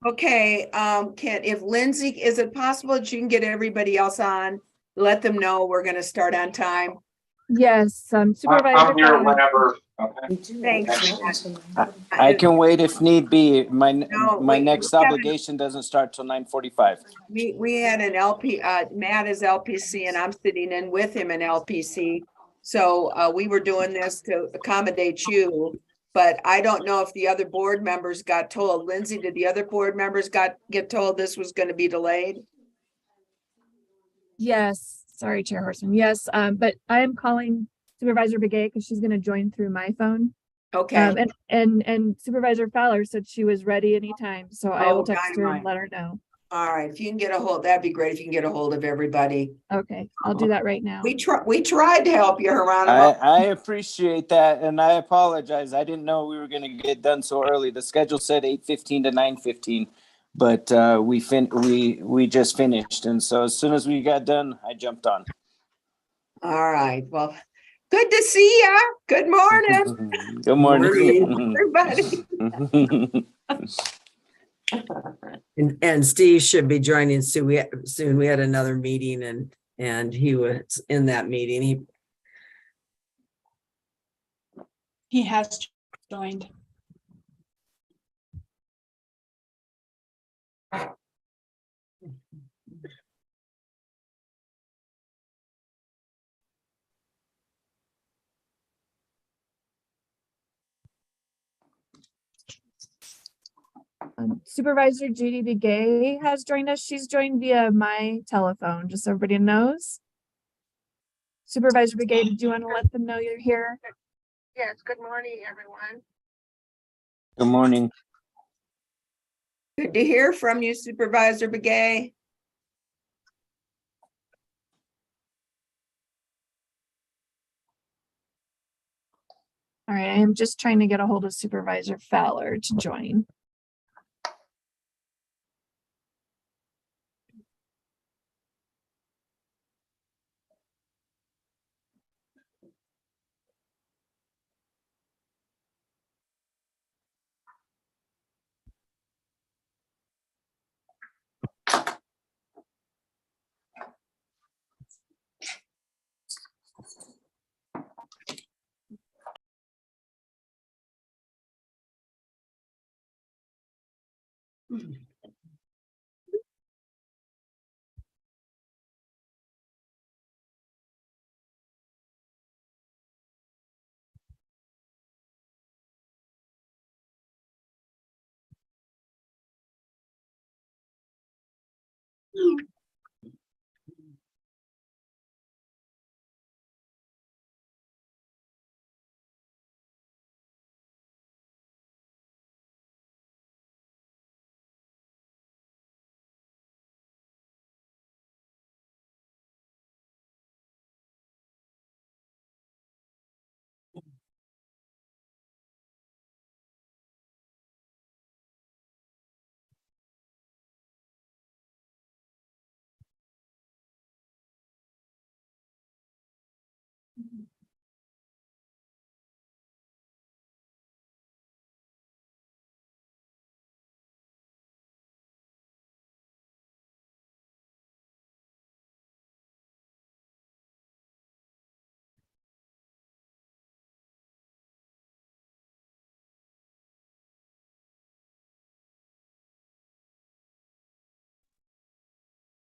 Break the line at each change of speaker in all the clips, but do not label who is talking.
Okay, if Lindsay, is it possible that you can get everybody else on? Let them know we're gonna start on time.
Yes, Supervisor.
I'm here
Fowler.
whenever. Okay.
Thanks.
I can wait if need be. My
we
next
had
obligation doesn't start till 9:45.
We had an LP, Matt is LPC and I'm sitting in with him in LPC. So we were doing this to accommodate you, but I don't know if the other board members got told. Lindsay, did the other board members get told this was going to be delayed?
Yes, sorry, Chair Horseman. Yes, but I am calling Supervisor Begay because she's going to join through my phone.
Okay.
And Supervisor Fowler said she was ready anytime, so I will text her and let her know.
All right, if you can get a hold, that'd be great if you can get a hold of everybody.
Okay, I'll do that right now.
We tried to help you, Geronimo.
I appreciate that, and I apologize. I didn't know we were going to get done so early. The schedule said 8:15 to 9:15, but we just finished, and so as soon as we got done, I jumped on.
All right, well, good to see ya. Good morning.
Good morning,
everybody.
And Steve should be joining soon. We had another meeting and he was in that meeting.
He has joined.
Supervisor Judy Begay has joined us. She's joined via my telephone, just so everybody knows. Supervisor Begay, did you want to let them know you're here?
Yes, good morning, everyone.
Good morning.
Good to hear from you, Supervisor Begay.
All right, I am just trying to get a hold of Supervisor Fowler to join.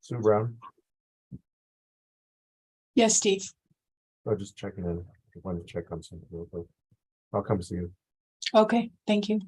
Sue Brown.
Yes, Steve.
Oh, just checking in. I wanted to check on something real quick. I'll come see you.
Okay, thank you.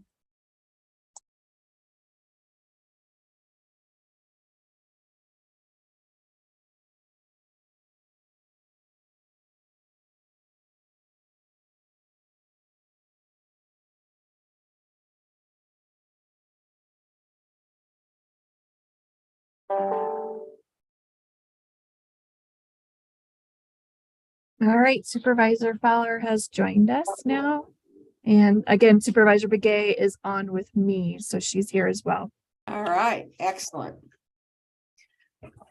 All right, Supervisor Fowler has joined us now. And again, Supervisor Begay is on with me, so she's here as well.
All right, excellent.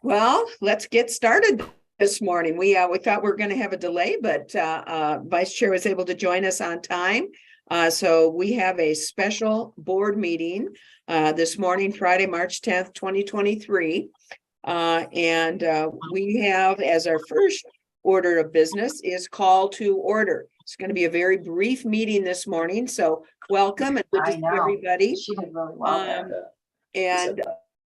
Well, let's get started this morning. We thought we were going to have a delay, but Vice Chair was able to join us on time. So we have a special board meeting this morning, Friday, March 10th, 2023. And we have as our first order of business is call to order. It's going to be a very brief meeting this morning, so welcome and good to see everybody.
She did really well there.
And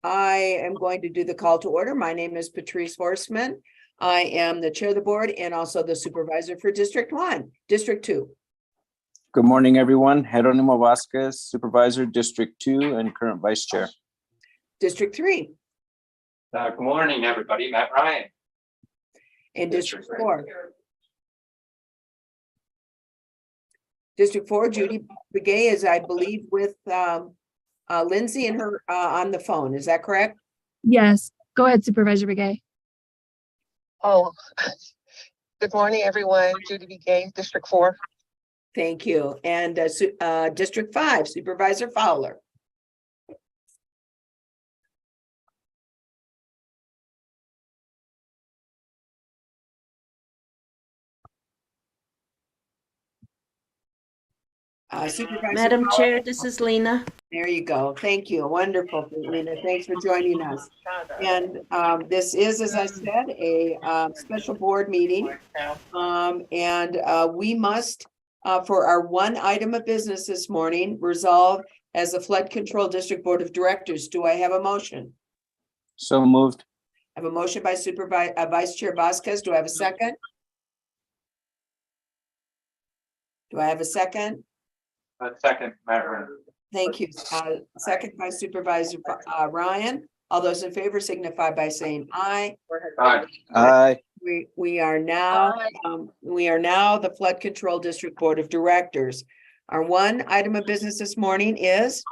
I am going to do the call to order. My name is Patrice Horstman. I am the chair of the board and also the supervisor for District 2.
Good morning, everyone. Jeronimo Vasquez, Supervisor, District 2, and current Vice Chair.
District 3.
Good morning, everybody. Matt Ryan.
And District 4. District 4, Judy Begay is, I believe, with Lindsay and her on the phone. Is that correct?
Yes, go ahead, Supervisor Begay.
Oh, good morning, everyone. Judy B. Gay, District 4.
Thank you. And District 5, Supervisor Fowler. Supervisor
Madam
Fowler.
Chair, this is Lena.
There you go. Thank you. Wonderful, Lena. Thanks for joining us. And this is, as I said, a special board meeting. We must, for our one item of business this morning, resolve as the Flood Control District Board of Directors. Do I have a motion?
So moved.
I have a motion by Vice Chair Vasquez. Do I have a second? Do I have a second?
Second, Matt Ryan.
Thank you. Second by Supervisor Ryan. All those in favor signify by saying aye.
Aye.
Aye.
We are now the Flood Control District Board of Directors. Our one item of business this morning is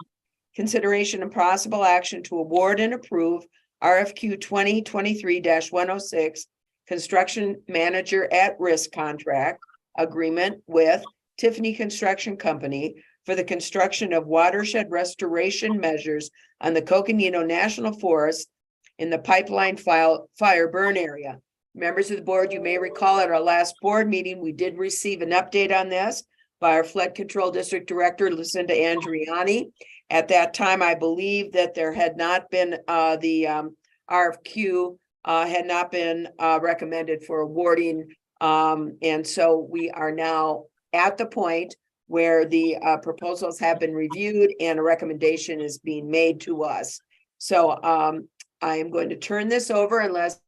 consideration and possible action to award and approve RFQ 2023-106 Construction Manager at Risk Contract Agreement with Tiffany Construction Company for the construction of watershed restoration measures on the Coconino National Forest in the pipeline fire burn area. Members of the board, you may recall at our last board meeting, we did receive an update on this by our Flood Control District Director, Lucinda Andriani. At that time, I believe that there had not been the RFQ had not been recommended for awarding. And so we are now at the point where the proposals have been reviewed and a recommendation is being made to us. So I am going to turn this over, unless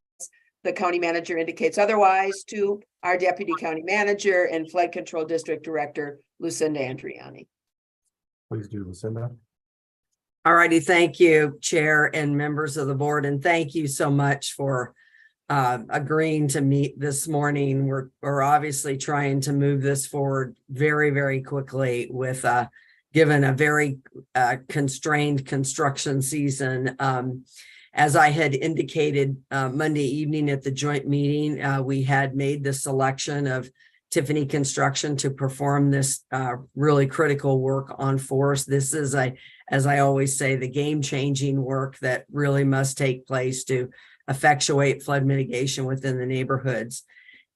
the county manager indicates otherwise, to our deputy county manager and Flood Control District Director, Lucinda Andriani.
Please do, Lucinda.
All righty, thank you, Chair and members of the board, and thank you so much for agreeing to meet this morning. We're obviously trying to move this forward very, very quickly with given a very constrained construction season. As I had indicated Monday evening at the joint meeting, we had made the selection of Tiffany Construction to perform this really critical work on forest. This is, as I always say, the game-changing work that really must take place to effectuate flood mitigation within the neighborhoods.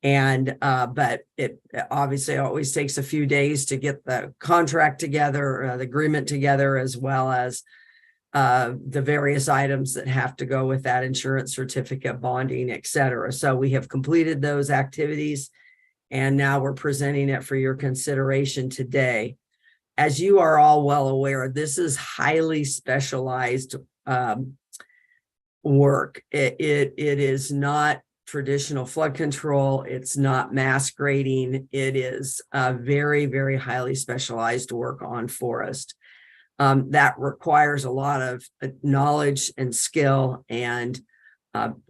And but it obviously always takes a few days to get the contract together, the agreement together, as well as the various items that have to go with that: insurance certificate, bonding, et cetera. So we have completed those activities, and now we're presenting it for your consideration today. As you are all well aware, this is highly specialized work. It is not traditional flood control. It's not mass grading. It is very, very highly specialized work on forest. That requires a lot of knowledge and skill, and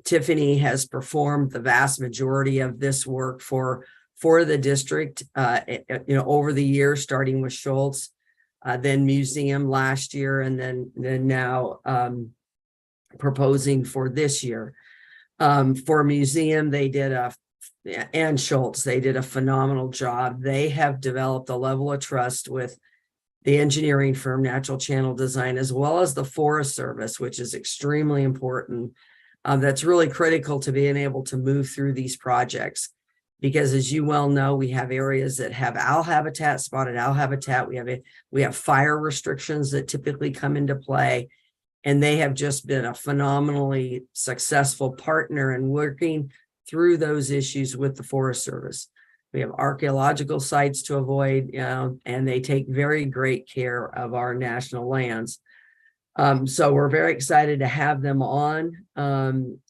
Tiffany has performed the vast majority of this work for the district, over the years, starting with Schultz, then Museum last year, and then now proposing for this year. For Museum, and Schultz, they did a phenomenal job. They have developed a level of trust with the engineering firm Natural Channel Design, as well as the Forest Service, which is extremely important. That's really critical to being able to move through these projects. Because as you well know, we have areas that have owl habitat, spotted owl habitat. We have fire restrictions that typically come into play. And they have just been a phenomenally successful partner in working through those issues with the Forest Service. We have archaeological sites to avoid, and they take very great care of our national lands. So we're very excited to have them on.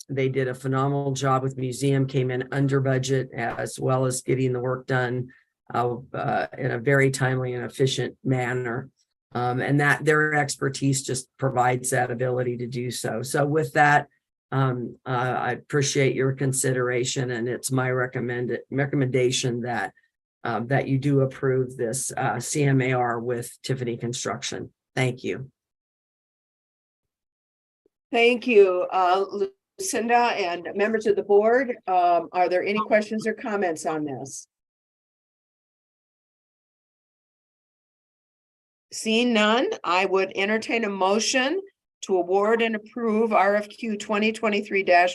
They did a phenomenal job with museum, came in under budget, as well as getting the work done in a very timely and efficient manner. And that their expertise just provides that ability to do so. So with that, I appreciate your consideration, and it's my recommendation that that you do approve this CMAR with Tiffany Construction. Thank you.
Thank you, Lucinda and members of the board. Are there any questions or comments on this? Seeing none, I would entertain a motion to award and approve RFQ 2023-106,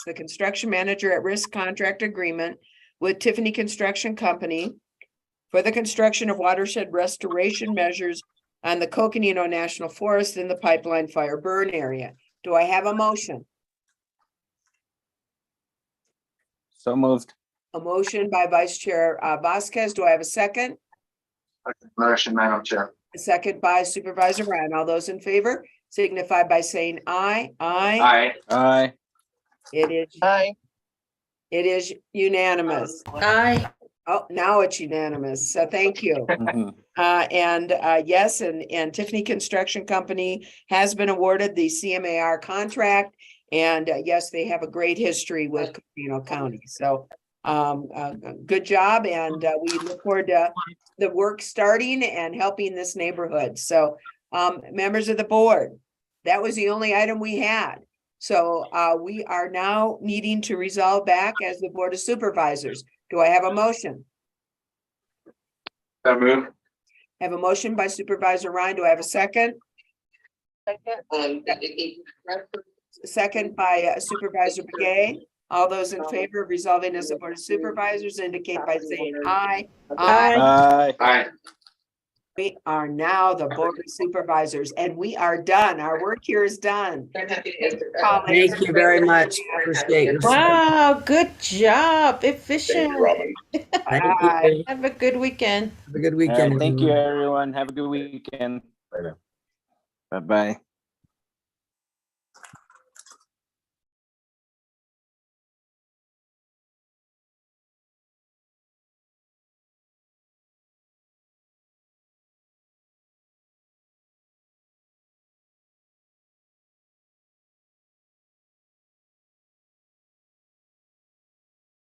the construction manager at risk contract agreement with Tiffany Construction Company for the construction of watershed restoration measures on the Coconino National Forest in the Pipeline Fire Burn area. Do I have a motion?
So moved.
A motion by Vice Chair Vasquez. Do I have a second?
Motion, Madam Chair.
A second by Supervisor Ryan. All those in favor signify by saying aye. Aye.
Aye.
Aye.
It is unanimous.
Aye.
Oh, now it's unanimous. So thank you.
Mhm.
Yes, and Tiffany Construction Company has been awarded the CMAR contract. And yes, they have a great history with Coconino County. So good job. And we look forward to the work starting and helping this neighborhood. So members of the board, that was the only item we had. So we are now needing to resolve back as the Board of Supervisors. Do I have a motion?
So move.
I have a motion by Supervisor Ryan. Do I have a second? Second by Supervisor Begay. All those in favor of resolving as the Board of Supervisors indicate by saying aye.
Aye.
Aye.
We are now the Board of Supervisors, and we are done. Our work here is done.
Thank you very much. Appreciate your support.
Wow, good job. Efficient.
Thank
Aye.
you.
Have a good weekend.
Have a good
All
weekend.
right, thank you,
everyone.
everyone. Have a good weekend.
Bye now.
Bye-bye.